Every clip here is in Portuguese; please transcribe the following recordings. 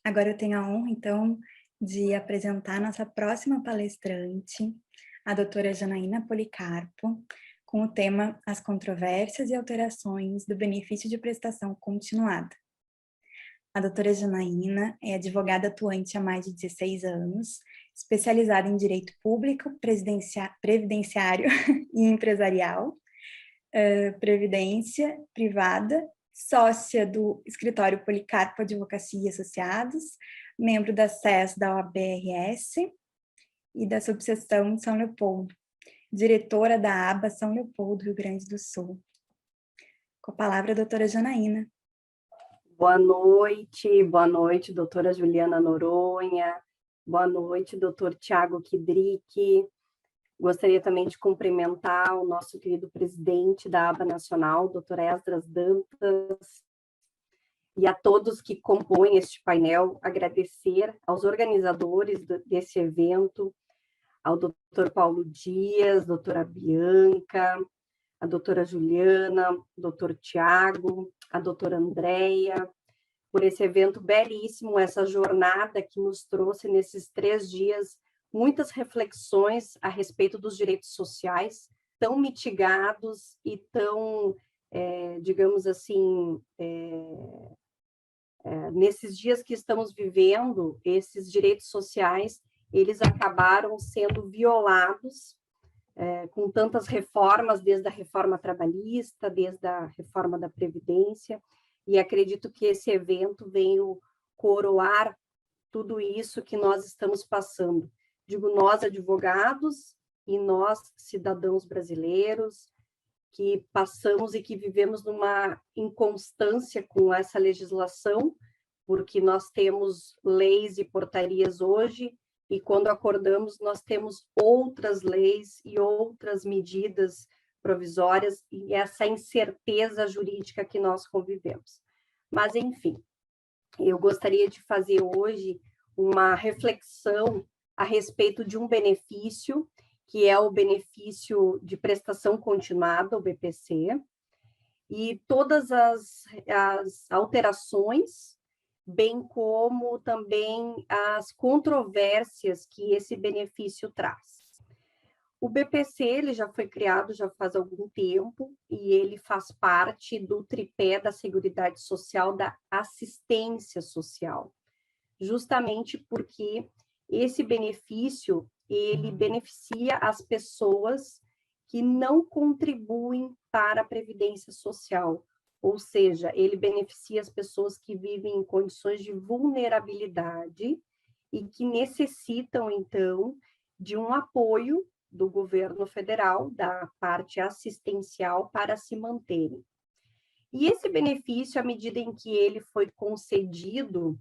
Agora eu tenho a honra, então, de apresentar nossa próxima palestrante, a doutora Janaína Policarpo, com o tema As controvérsias e alterações do benefício de prestação continuada. A doutora Janaína é advogada atuante há mais de 16 anos, especializada em direito público, previdenciário e empresarial, previdência privada, sócia do escritório Policarpo Advocacia e Associados, membro da SES da OAB-RS e da subseção de São Leopoldo, diretora da aba São Leopoldo, Rio Grande do Sul. Com a palavra, a doutora Janaína. Boa noite, doutora Juliana Noronha, boa noite, doutor Tiago Kidrick. Gostaria também de cumprimentar o nosso querido presidente da aba nacional, doutor Esdras Dantas, e a todos que compõem este painel, agradecer aos organizadores desse evento, ao doutor Paulo Dias, doutora Bianca, a doutora Juliana, o doutor Tiago, a doutora Andréia, por esse evento belíssimo, essa jornada que nos trouxe nesses 3 dias muitas reflexões a respeito dos direitos sociais, tão mitigados e tão, digamos assim, nesses dias que estamos vivendo, esses direitos sociais, eles acabaram sendo violados com tantas reformas, desde a reforma trabalhista, desde a reforma da Previdência, e acredito que esse evento veio coroar tudo isso que nós estamos passando. Digo nós, advogados, e nós, cidadãos brasileiros, que passamos e que vivemos numa inconstância com essa legislação, porque nós temos leis e portarias hoje, e quando acordamos, nós temos outras leis e outras medidas provisórias e essa incerteza jurídica que nós convivemos. Mas, enfim, eu gostaria de fazer hoje uma reflexão a respeito de um benefício, que é o benefício de prestação continuada, o BPC, e todas as alterações, bem como também as controvérsias que esse benefício traz. O BPC ele já foi criado já faz algum tempo e ele faz parte do tripé da Seguridade Social, da assistência social, justamente porque esse benefício ele beneficia as pessoas que não contribuem para a Previdência Social, ou seja, ele beneficia as pessoas que vivem em condições de vulnerabilidade e que necessitam, então, de um apoio do governo federal, da parte assistencial, para se manterem. E esse benefício, à medida em que ele foi concedido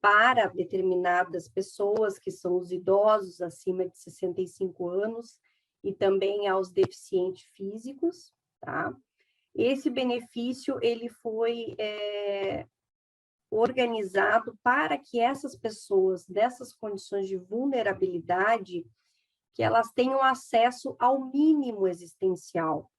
para determinadas pessoas, que são os idosos acima de 65 anos, e também aos deficientes físicos, tá? Esse benefício ele foi organizado para que essas pessoas dessas condições de vulnerabilidade, que elas tenham acesso ao mínimo existencial,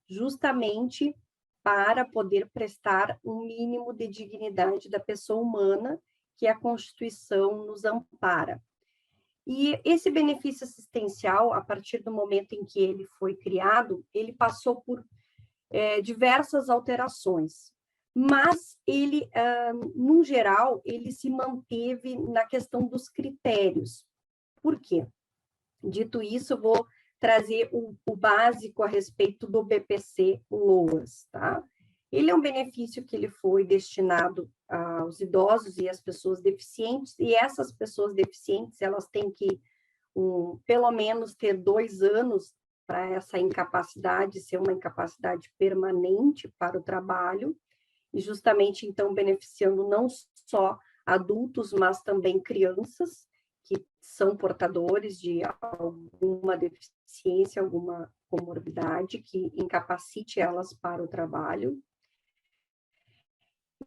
justamente para poder prestar um mínimo de dignidade da pessoa humana que a Constituição nos ampara. E esse benefício assistencial, a partir do momento em que ele foi criado, ele passou por diversas alterações, mas ele, no geral, ele se manteve na questão dos critérios. Por quê? Dito isso, vou trazer o básico a respeito do BPC-LOAS, tá? Ele é um benefício que ele foi destinado aos idosos e às pessoas deficientes, e essas pessoas deficientes, elas têm que, pelo menos, ter 2 anos para essa incapacidade ser uma incapacidade permanente para o trabalho, e justamente, então, beneficiando não só adultos, mas também crianças, que são portadores de alguma deficiência, alguma comorbidade que incapacite elas para o trabalho.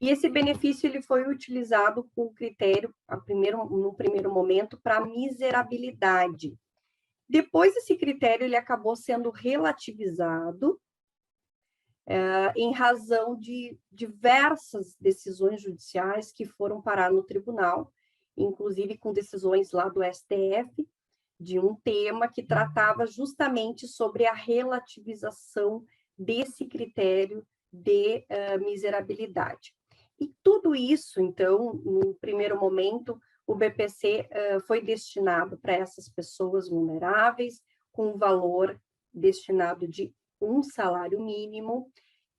E esse benefício ele foi utilizado com critério, no primeiro momento, para miserabilidade. Depois, esse critério ele acabou sendo relativizado em razão de diversas decisões judiciais que foram parar no tribunal, inclusive com decisões lá do STF, de um tema que tratava justamente sobre a relativização desse critério de miserabilidade. E tudo isso, então, no primeiro momento, o BPC foi destinado para essas pessoas vulneráveis, com um valor destinado de um salário mínimo,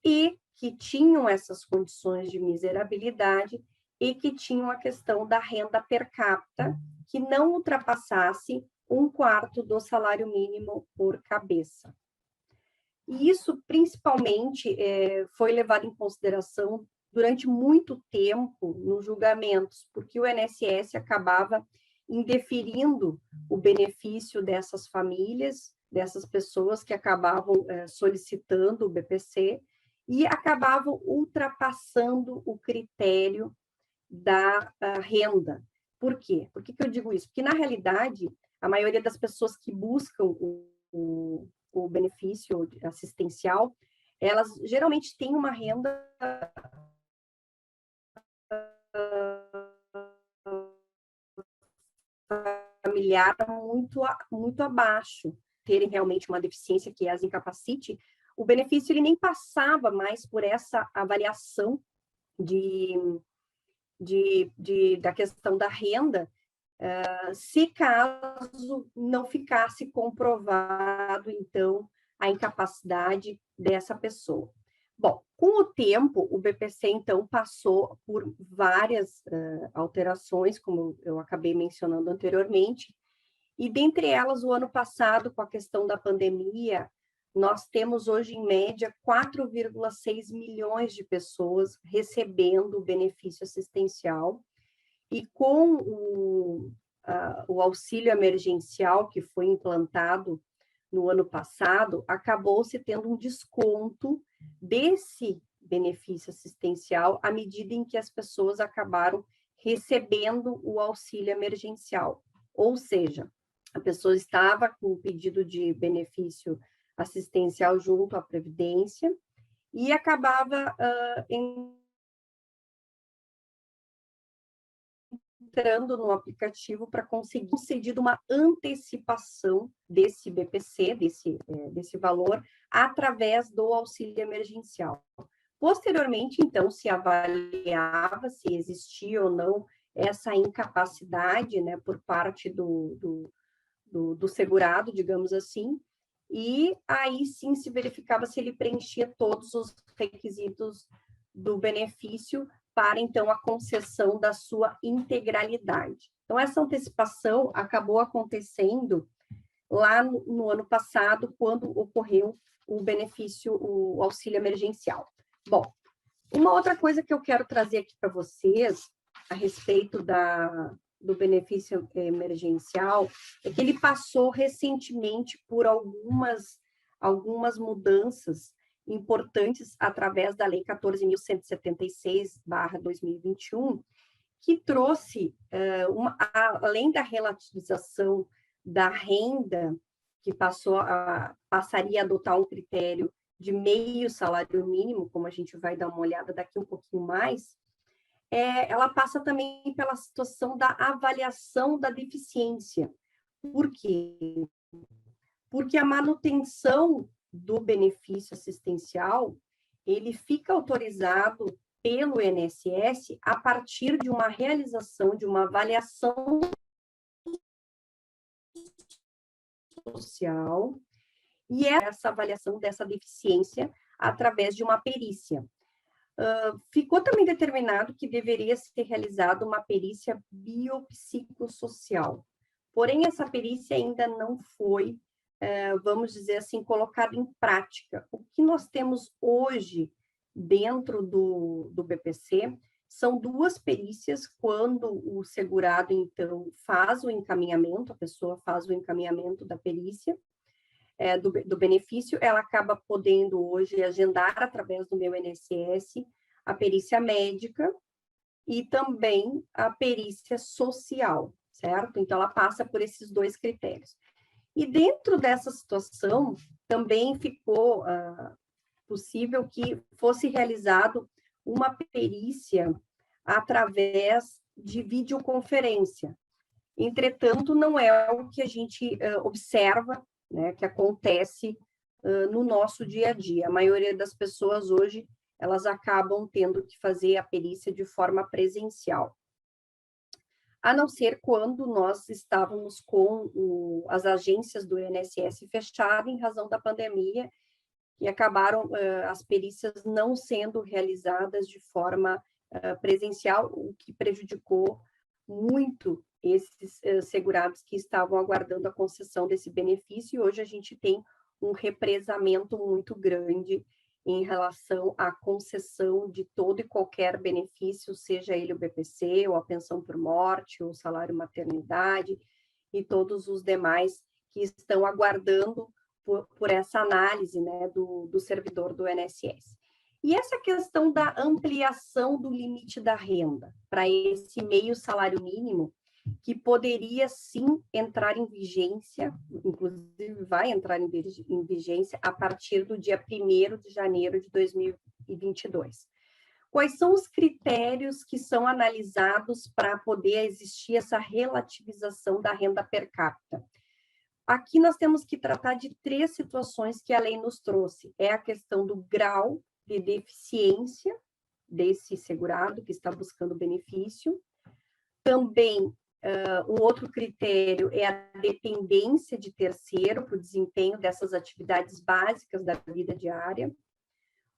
e que tinham essas condições de miserabilidade e que tinham a questão da renda per capita, que não ultrapassasse 1/4 do salário mínimo por cabeça. E isso, principalmente, foi levado em consideração durante muito tempo nos julgamentos, porque o INSS acabava indeferindo o benefício dessas famílias, dessas pessoas que acabavam solicitando o BPC e acabavam ultrapassando o critério da renda. Por quê? Por que eu digo isso? Porque, na realidade, a maioria das pessoas que buscam o benefício assistencial, elas geralmente têm uma renda familiar muito abaixo, terem realmente uma deficiência que as incapacite, o benefício ele nem passava mais por essa avaliação da questão da renda, se caso não ficasse comprovado, então, a incapacidade dessa pessoa. Bom, com o tempo, o BPC, então, passou por várias alterações, como eu acabei mencionando anteriormente, e dentre elas, o ano passado, com a questão da pandemia, nós temos hoje, em média, 4,6 milhões de pessoas recebendo o benefício assistencial, e com o auxílio emergencial que foi implantado no ano passado, acabou-se tendo um desconto desse benefício assistencial à medida em que as pessoas acabaram recebendo o auxílio emergencial. Ou seja, a pessoa estava com o pedido de benefício assistencial junto à Previdência e acabava entrando no aplicativo para conseguir concedido uma antecipação desse BPC, desse valor, através do auxílio emergencial. Posteriormente, então, se avaliava se existia ou não essa incapacidade, né, por parte do segurado, digamos assim, e aí sim se verificava se ele preenchia todos os requisitos do benefício para, então, a concessão da sua integralidade. Então, essa antecipação acabou acontecendo lá no ano passado, quando ocorreu o benefício, o auxílio emergencial. Bom, uma outra coisa que eu quero trazer aqui para vocês, a respeito do benefício emergencial, é que ele passou recentemente por algumas mudanças importantes através da Lei 14.176/2021, que trouxe, além da relativização da renda, que passaria a adotar um critério de meio salário mínimo, como a gente vai dar uma olhada daqui um pouquinho mais, ela passa também pela situação da avaliação da deficiência. Por quê? Porque a manutenção do benefício assistencial, ele fica autorizado pelo INSS a partir de uma realização de uma avaliação social, e essa avaliação dessa deficiência através de uma perícia. Ficou também determinado que deveria ser realizada uma perícia biopsicossocial. Porém, essa perícia ainda não foi, vamos dizer assim, colocada em prática. O que nós temos hoje dentro do BPC são 2 perícias, quando o segurado, então, faz o encaminhamento, a pessoa faz o encaminhamento da perícia, do benefício, ela acaba podendo hoje agendar através do meu INSS a perícia médica e também a perícia social, certo? Então, ela passa por esses 2 critérios. E dentro dessa situação, também ficou possível que fosse realizado uma perícia através de videoconferência. Entretanto, não é o que a gente observa, né, que acontece no nosso dia a dia. A maioria das pessoas hoje, elas acabam tendo que fazer a perícia de forma presencial. A não ser quando nós estávamos com as agências do INSS fechadas em razão da pandemia, e acabaram as perícias não sendo realizadas de forma presencial, o que prejudicou muito esses segurados que estavam aguardando a concessão desse benefício, e hoje a gente tem um represamento muito grande em relação à concessão de todo e qualquer benefício, seja ele o BPC, ou a pensão por morte, ou o salário maternidade, e todos os demais que estão aguardando por essa análise, né, do servidor do INSS. E essa questão da ampliação do limite da renda para esse meio salário mínimo, que poderia sim entrar em vigência, inclusive vai entrar em vigência a partir do dia 1º de janeiro de 2022. Quais são os critérios que são analisados para poder existir essa relativização da renda per capita? Aqui nós temos que tratar de 3 situações que a lei nos trouxe. É a questão do grau de deficiência desse segurado que está buscando benefício. Também, um outro critério é a dependência de terceiro para o desempenho dessas atividades básicas da vida diária.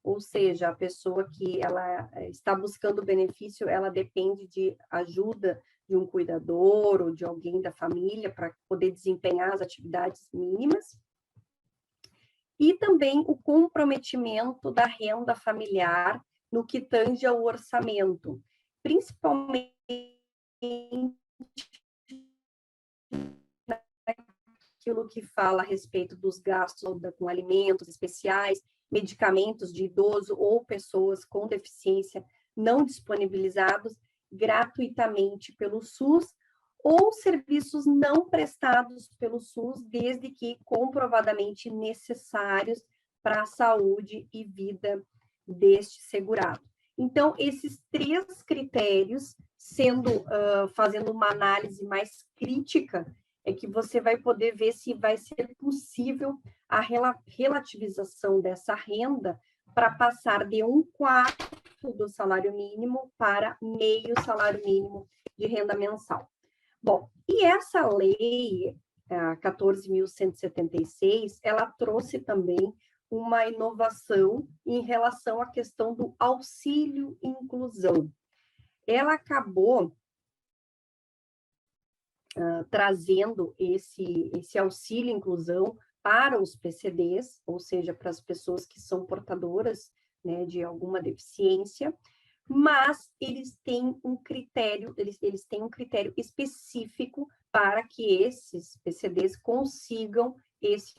Ou seja, a pessoa que ela está buscando benefício, ela depende de ajuda de um cuidador ou de alguém da família para poder desempenhar as atividades mínimas. E também o comprometimento da renda familiar no que tange ao orçamento, principalmente aquilo que fala a respeito dos gastos com alimentos especiais, medicamentos de idoso ou pessoas com deficiência não disponibilizados gratuitamente pelo SUS, ou serviços não prestados pelo SUS, desde que comprovadamente necessários para a saúde e vida deste segurado. Então, esses 3 critérios, fazendo uma análise mais crítica, é que você vai poder ver se vai ser possível a relativização dessa renda para passar de 1/4 do salário mínimo para meio salário mínimo de renda mensal. Bom, e essa lei, a 14.176, ela trouxe também uma inovação em relação à questão do auxílio inclusão. Ela acabou trazendo esse auxílio inclusão para os PCDs, ou seja, para as pessoas que são portadoras, né, de alguma deficiência, mas eles têm um critério, eles têm um critério específico para que esses PCDs consigam esse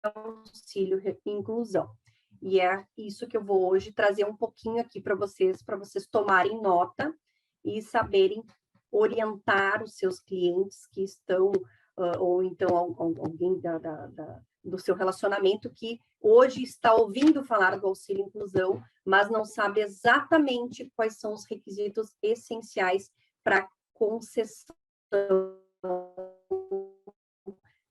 auxílio inclusão. E é isso que eu vou hoje trazer um pouquinho aqui para vocês tomarem nota e saberem orientar os seus clientes que estão, ou então alguém do seu relacionamento que hoje está ouvindo falar do auxílio inclusão, mas não sabe exatamente quais são os requisitos essenciais para concessão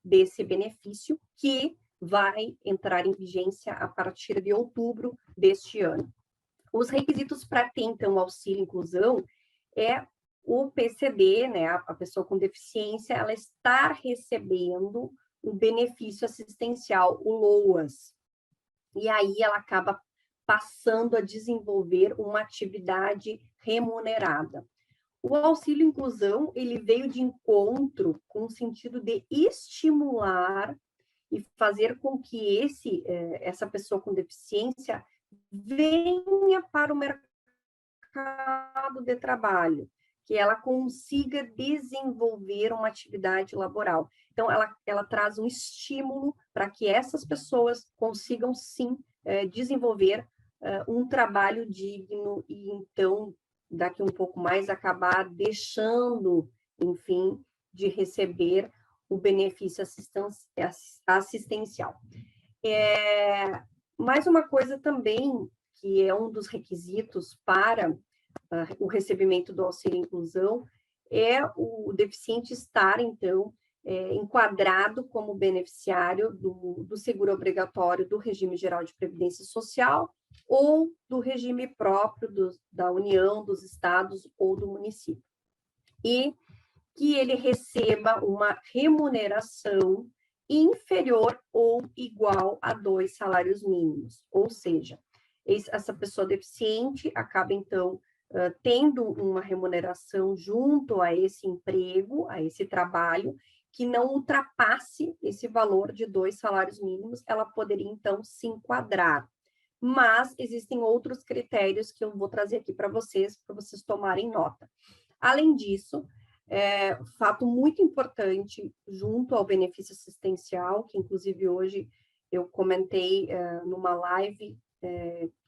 desse benefício, que vai entrar em vigência a partir de outubro deste ano. Os requisitos para ter, então, o auxílio inclusão é o PCD, né, a pessoa com deficiência, ela está recebendo o benefício assistencial, o LOAS. E aí ela acaba passando a desenvolver uma atividade remunerada. O auxílio inclusão, ele veio de encontro com o sentido de estimular e fazer com que essa pessoa com deficiência venha para o mercado de trabalho, que ela consiga desenvolver uma atividade laboral. Então, ela traz um estímulo para que essas pessoas consigam, sim, desenvolver um trabalho digno e, então, daqui um pouco mais, acabar deixando, enfim, de receber o benefício assistencial. Mais uma coisa também, que é um dos requisitos para o recebimento do auxílio inclusão, é o deficiente estar, então, enquadrado como beneficiário do seguro obrigatório do regime geral de previdência social ou do regime próprio da União, dos estados ou do município. E que ele receba uma remuneração inferior ou igual a 2 salários mínimos. Ou seja, essa pessoa deficiente acaba, então, tendo uma remuneração junto a esse emprego, a esse trabalho, que não ultrapasse esse valor de 2 salários mínimos, ela poderia, então, se enquadrar. Mas existem outros critérios que eu vou trazer aqui para vocês tomarem nota. Além disso, fato muito importante junto ao benefício assistencial, que inclusive hoje eu comentei numa live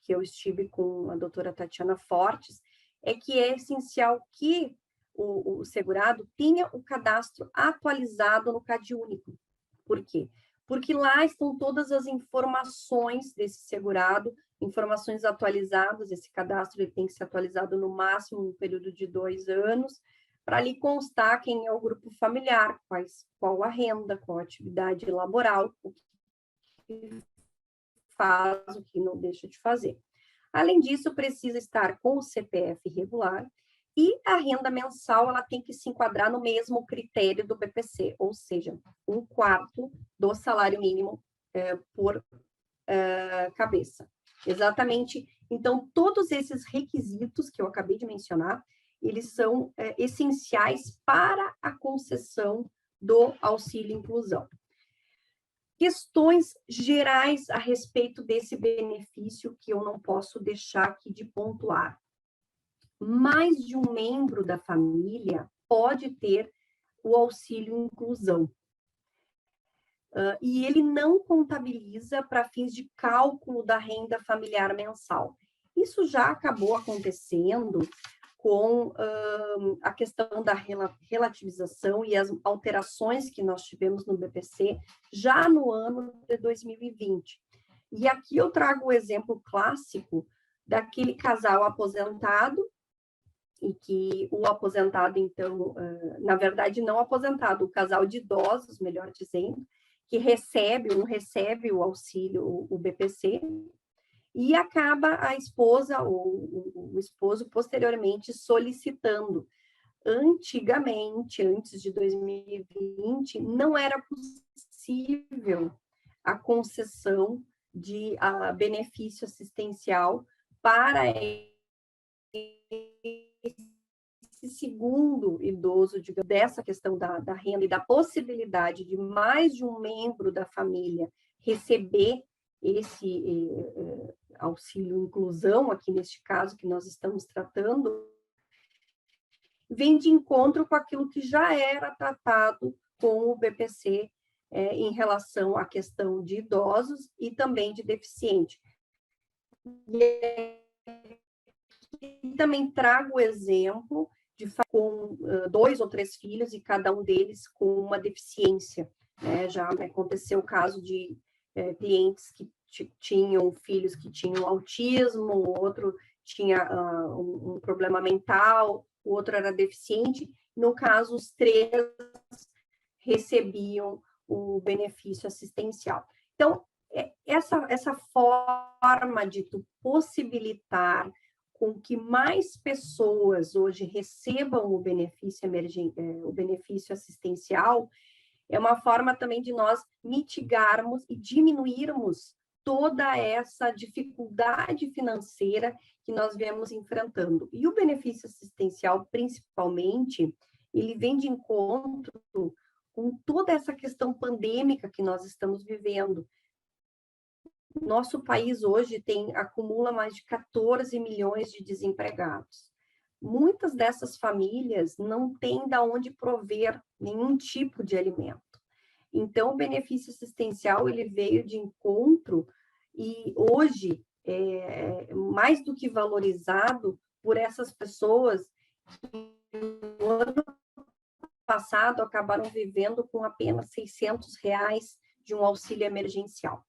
que eu estive com a doutora Tatiana Fortes, é que é essencial que o segurado tenha o cadastro atualizado no CadÚnico. Por quê? Porque lá estão todas as informações desse segurado, informações atualizadas. Esse cadastro ele tem que ser atualizado no máximo no período de 2 anos, para ali constar quem é o grupo familiar, qual a renda, qual a atividade laboral, o que faz, o que não deixa de fazer. Além disso, precisa estar com o CPF regular e a renda mensal ela tem que se enquadrar no mesmo critério do BPC, ou seja, 1/4 do salário mínimo por cabeça. Exatamente. Então, todos esses requisitos que eu acabei de mencionar, eles são essenciais para a concessão do auxílio inclusão. Questões gerais a respeito desse benefício que eu não posso deixar aqui de pontuar. Mais de um membro da família pode ter o auxílio inclusão. E ele não contabiliza para fins de cálculo da renda familiar mensal. Isso já acabou acontecendo com a questão da relativização e as alterações que nós tivemos no BPC já no ano de 2020. E aqui eu trago o exemplo clássico daquele casal aposentado, e que o aposentado, então, na verdade, não aposentado, o casal de idosos, melhor dizendo, que não recebe o auxílio, o BPC, e acaba a esposa ou o esposo posteriormente solicitando. Antigamente, antes de 2020, não era possível a concessão de benefício assistencial para esse segundo idoso, digamos, dessa questão da renda e da possibilidade de mais de um membro da família receber esse auxílio inclusão, aqui neste caso que nós estamos tratando, vem de encontro com aquilo que já era tratado com o BPC em relação à questão de idosos e também de deficiente. E também trago o exemplo de com 2 ou 3 filhos e cada um deles com uma deficiência. Já aconteceu o caso de clientes que tinham filhos que tinham autismo, o outro tinha um problema mental, o outro era deficiente. No caso, os 3 recebiam o benefício assistencial. Então, essa forma de possibilitar com que mais pessoas hoje recebam o benefício assistencial, é uma forma também de nós mitigarmos e diminuirmos toda essa dificuldade financeira que nós viemos enfrentando. E o benefício assistencial, principalmente, ele vem de encontro com toda essa questão pandêmica que nós estamos vivendo. Nosso país hoje acumula mais de 14 milhões de desempregados. Muitas dessas famílias não têm de onde prover nenhum tipo de alimento. Então, o benefício assistencial ele veio de encontro e hoje é mais do que valorizado por essas pessoas que no ano passado acabaram vivendo com apenas R$ 600 de um auxílio emergencial.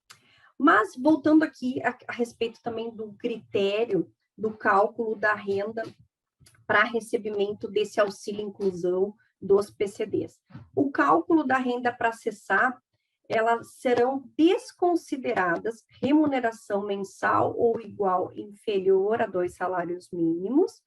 Mas, voltando aqui a respeito também do critério do cálculo da renda para recebimento desse auxílio inclusão dos PCDs. O cálculo da renda para acessar, elas serão desconsideradas remuneração mensal ou igual inferior a 2 salários mínimos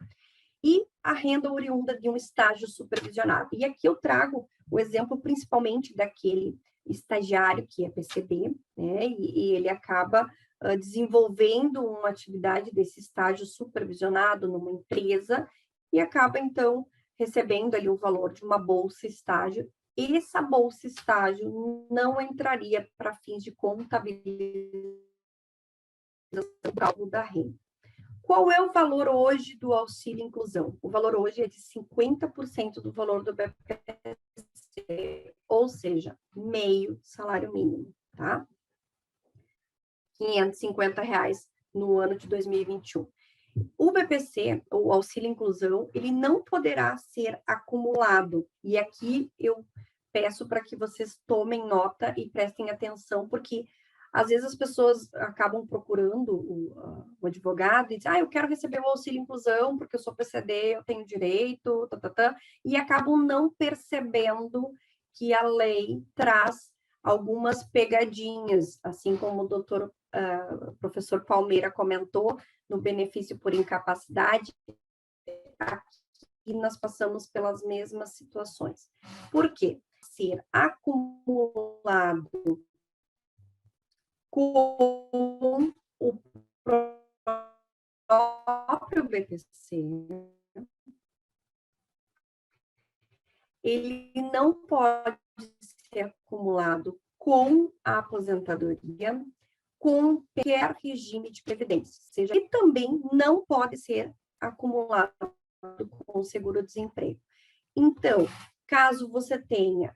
e a renda oriunda de um estágio supervisionado. E aqui eu trago o exemplo principalmente daquele estagiário que é PCD, né, e ele acaba desenvolvendo uma atividade desse estágio supervisionado numa empresa e acaba, então, recebendo ali o valor de uma bolsa estágio. Essa bolsa estágio não entraria para fins de contabilização do cálculo da renda. Qual é o valor hoje do auxílio inclusão? O valor hoje é de 50% do valor do BPC, ou seja, meio salário mínimo, tá? R$ 550 no ano de 2021. O BPC, o auxílio inclusão, ele não poderá ser acumulado. E aqui eu peço para que vocês tomem nota e prestem atenção, porque às vezes as pessoas acabam procurando o advogado e dizem, eu quero receber o auxílio inclusão porque eu sou PCD, eu tenho direito, e acabam não percebendo que a lei traz algumas pegadinhas, assim como o professor Palmeira comentou, no benefício por incapacidade, aqui nós passamos pelas mesmas situações. Por quê? Ser acumulado com o próprio BPC, ele não pode ser acumulado com a aposentadoria, com qualquer regime de previdência, seja, e também não pode ser acumulado com o seguro-desemprego. Então, caso você tenha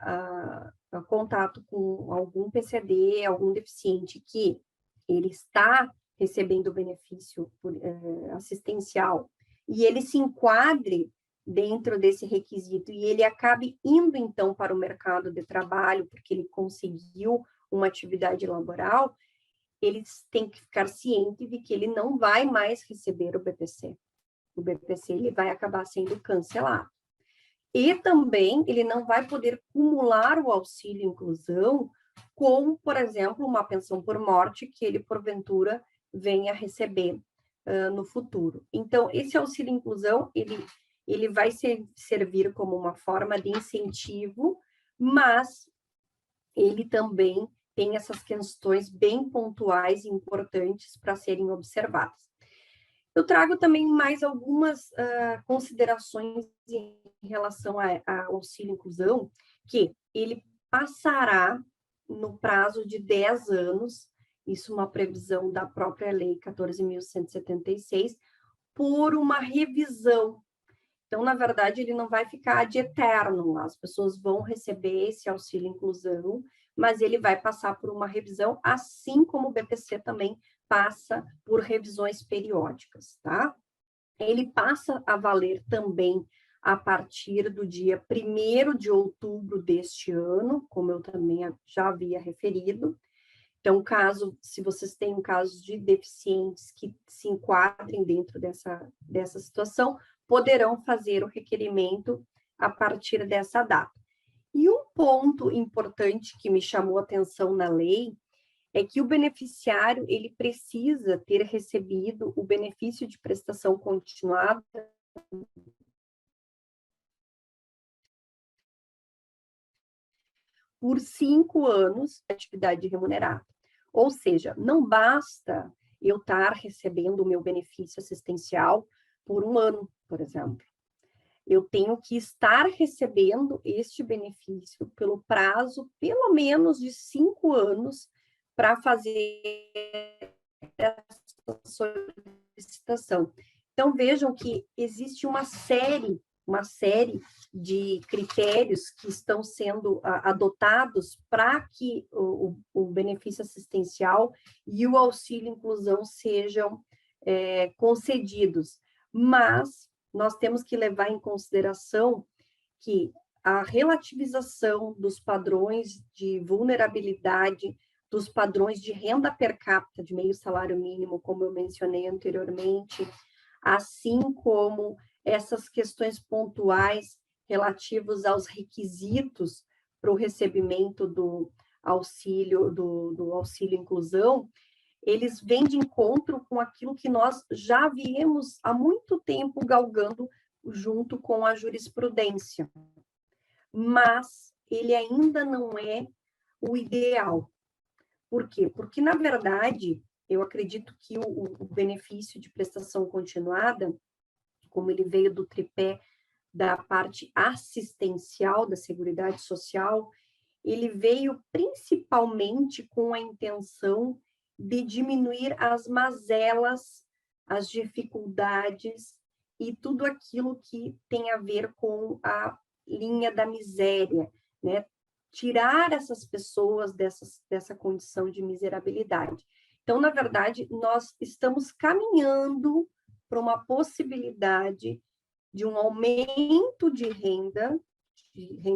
contato com algum PCD, algum deficiente que ele está recebendo benefício assistencial e ele se enquadre dentro desse requisito e ele acabe indo, então, para o mercado de trabalho porque ele conseguiu uma atividade laboral, eles têm que ficar cientes de que ele não vai mais receber o BPC. O BPC ele vai acabar sendo cancelado. E também ele não vai poder acumular o auxílio inclusão com, por exemplo, uma pensão por morte que ele, porventura, venha receber no futuro. Então, esse auxílio inclusão, ele vai servir como uma forma de incentivo, mas ele também tem essas questões bem pontuais e importantes para serem observadas. Eu trago também mais algumas considerações em relação ao auxílio inclusão, que ele passará no prazo de 10 anos, isso é uma previsão da própria lei 14.176, por uma revisão. Então, na verdade, ele não vai ficar de eterno, as pessoas vão receber esse auxílio inclusão, mas ele vai passar por uma revisão, assim como o BPC também passa por revisões periódicas, tá? Ele passa a valer também a partir do dia 1º de outubro deste ano, como eu também já havia referido. Então, se vocês têm casos de deficientes que se enquadrem dentro dessa situação, poderão fazer o requerimento a partir dessa data. E um ponto importante que me chamou a atenção na lei é que o beneficiário ele precisa ter recebido o benefício de prestação continuada por 5 anos de atividade remunerada. Ou seja, não basta eu estar recebendo o meu benefício assistencial por 1 ano, por exemplo. Eu tenho que estar recebendo este benefício pelo prazo, pelo menos de 5 anos, para fazer essa solicitação. Então, vejam que existe uma série de critérios que estão sendo adotados para que o benefício assistencial e o auxílio inclusão sejam concedidos. Mas nós temos que levar em consideração que a relativização dos padrões de vulnerabilidade dos padrões de renda per capita de meio salário mínimo, como eu mencionei anteriormente, assim como essas questões pontuais relativos aos requisitos para o recebimento do auxílio inclusão, eles vêm de encontro com aquilo que nós já viemos há muito tempo galgando junto com a jurisprudência. Mas ele ainda não é o ideal. Por quê? Porque, na verdade, eu acredito que o benefício de prestação continuada, como ele veio do tripé da parte assistencial da Seguridade Social, ele veio principalmente com a intenção de diminuir as mazelas, as dificuldades e tudo aquilo que tem a ver com a linha da miséria, né? Tirar essas pessoas dessa condição de miserabilidade. Então, na verdade, nós estamos caminhando para uma possibilidade de um aumento de renda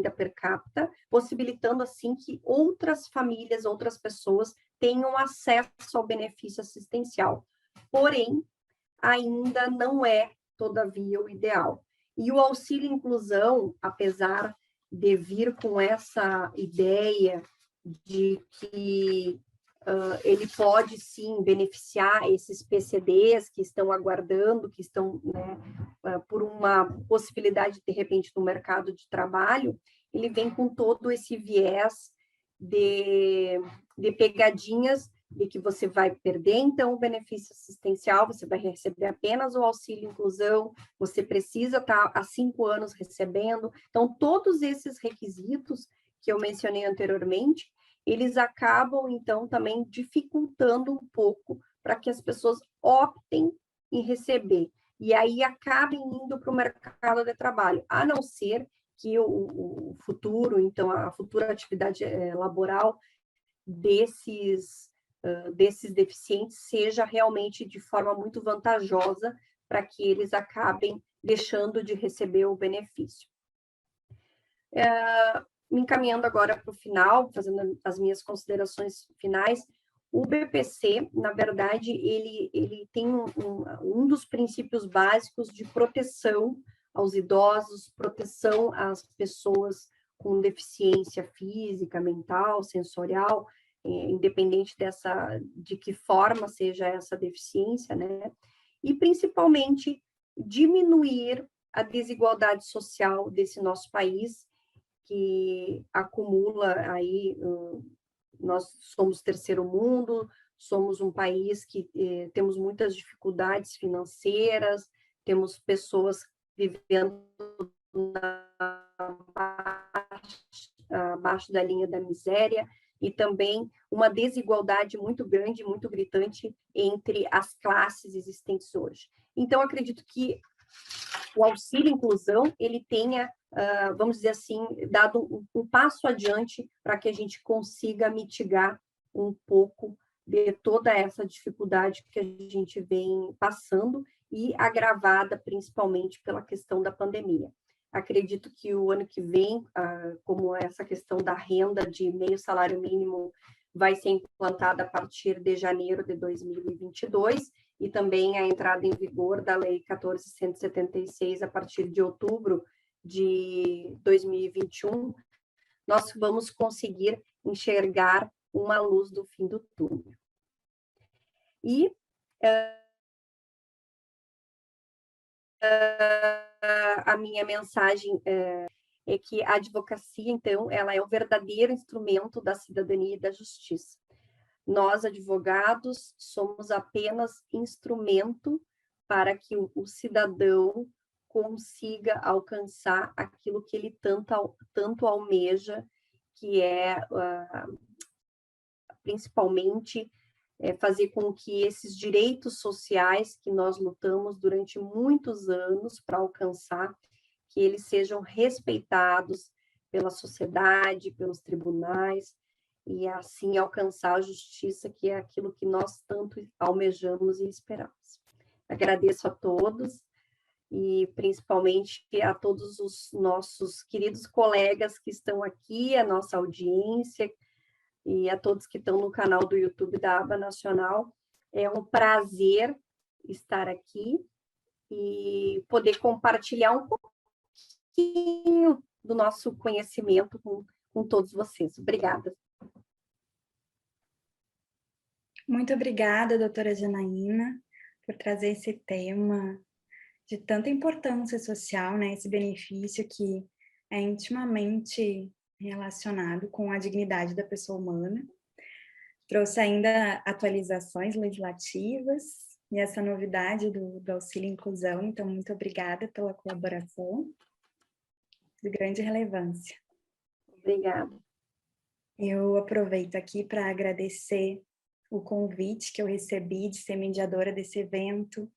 per capita, possibilitando assim que outras famílias, outras pessoas tenham acesso ao benefício assistencial. Porém, ainda não é, todavia, o ideal. E o auxílio inclusão, apesar de vir com essa ideia de que ele pode, sim, beneficiar esses PCDs que estão aguardando, que estão, né, por uma possibilidade, de repente, no mercado de trabalho, ele vem com todo esse viés de pegadinhas, de que você vai perder, então, o benefício assistencial, você vai receber apenas o auxílio inclusão, você precisa estar há 5 anos recebendo. Então, todos esses requisitos que eu mencionei anteriormente, eles acabam, então, também dificultando um pouco para que as pessoas optem em receber. E aí acabem indo para o mercado de trabalho, a não ser que o futuro, então, a futura atividade laboral desses deficientes seja realmente de forma muito vantajosa para que eles acabem deixando de receber o benefício. Me encaminhando agora para o final, fazendo as minhas considerações finais, o BPC, na verdade, ele tem um dos princípios básicos de proteção aos idosos, proteção às pessoas com deficiência física, mental, sensorial, independente de que forma seja essa deficiência, né? E, principalmente, diminuir a desigualdade social desse nosso país, que acumula aí, nós somos terceiro mundo, somos um país que temos muitas dificuldades financeiras, temos pessoas vivendo abaixo da linha da miséria, e também uma desigualdade muito grande, muito gritante entre as classes existentes hoje. Então, acredito que o auxílio inclusão, ele tenha, vamos dizer assim, dado um passo adiante para que a gente consiga mitigar um pouco de toda essa dificuldade que a gente vem passando e agravada principalmente pela questão da pandemia. Acredito que o ano que vem, como essa questão da renda de meio salário mínimo vai ser implantada a partir de janeiro de 2022, e também a entrada em vigor da Lei 14.176 a partir de outubro de 2021, nós vamos conseguir enxergar uma luz do fim do túnel. E a minha mensagem é que a advocacia, então, ela é o verdadeiro instrumento da cidadania e da justiça. Nós, advogados, somos apenas instrumento para que o cidadão consiga alcançar aquilo que ele tanto almeja, que é, principalmente, fazer com que esses direitos sociais que nós lutamos durante muitos anos para alcançar, que eles sejam respeitados pela sociedade, pelos tribunais, e assim alcançar a justiça, que é aquilo que nós tanto almejamos e esperamos. Agradeço a todos, e principalmente a todos os nossos queridos colegas que estão aqui, a nossa audiência, e a todos que estão no canal do YouTube da Aba Nacional. É um prazer estar aqui e poder compartilhar um pouquinho do nosso conhecimento com todos vocês. Obrigada. Muito obrigada, doutora Janaína, por trazer esse tema de tanta importância social, né? Esse benefício que é intimamente relacionado com a dignidade da pessoa humana. Trouxe ainda atualizações legislativas e essa novidade do auxílio inclusão, então muito obrigada pela colaboração, de grande relevância. Obrigada. Eu aproveito aqui para agradecer o convite que eu recebi de ser mediadora desse evento,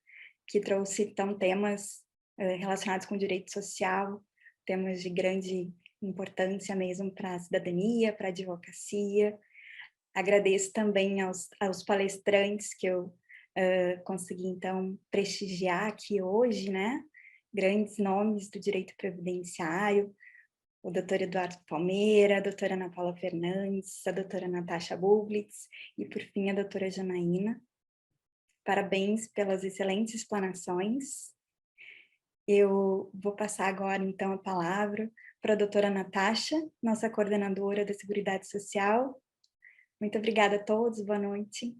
que trouxe então temas relacionados com direito social, temas de grande importância mesmo para a cidadania, para a advocacia. Agradeço também aos palestrantes que eu consegui então prestigiar aqui hoje, né? Grandes nomes do direito previdenciário, o doutor Eduardo Palmeira, a doutora Ana Paula Fernandes, a doutora Natasha Bublitz e, por fim, a doutora Janaína. Parabéns pelas excelentes explanações. Eu vou passar agora, então, a palavra para a doutora Natasha, nossa coordenadora da Seguridade Social. Muito obrigada a todos, boa noite.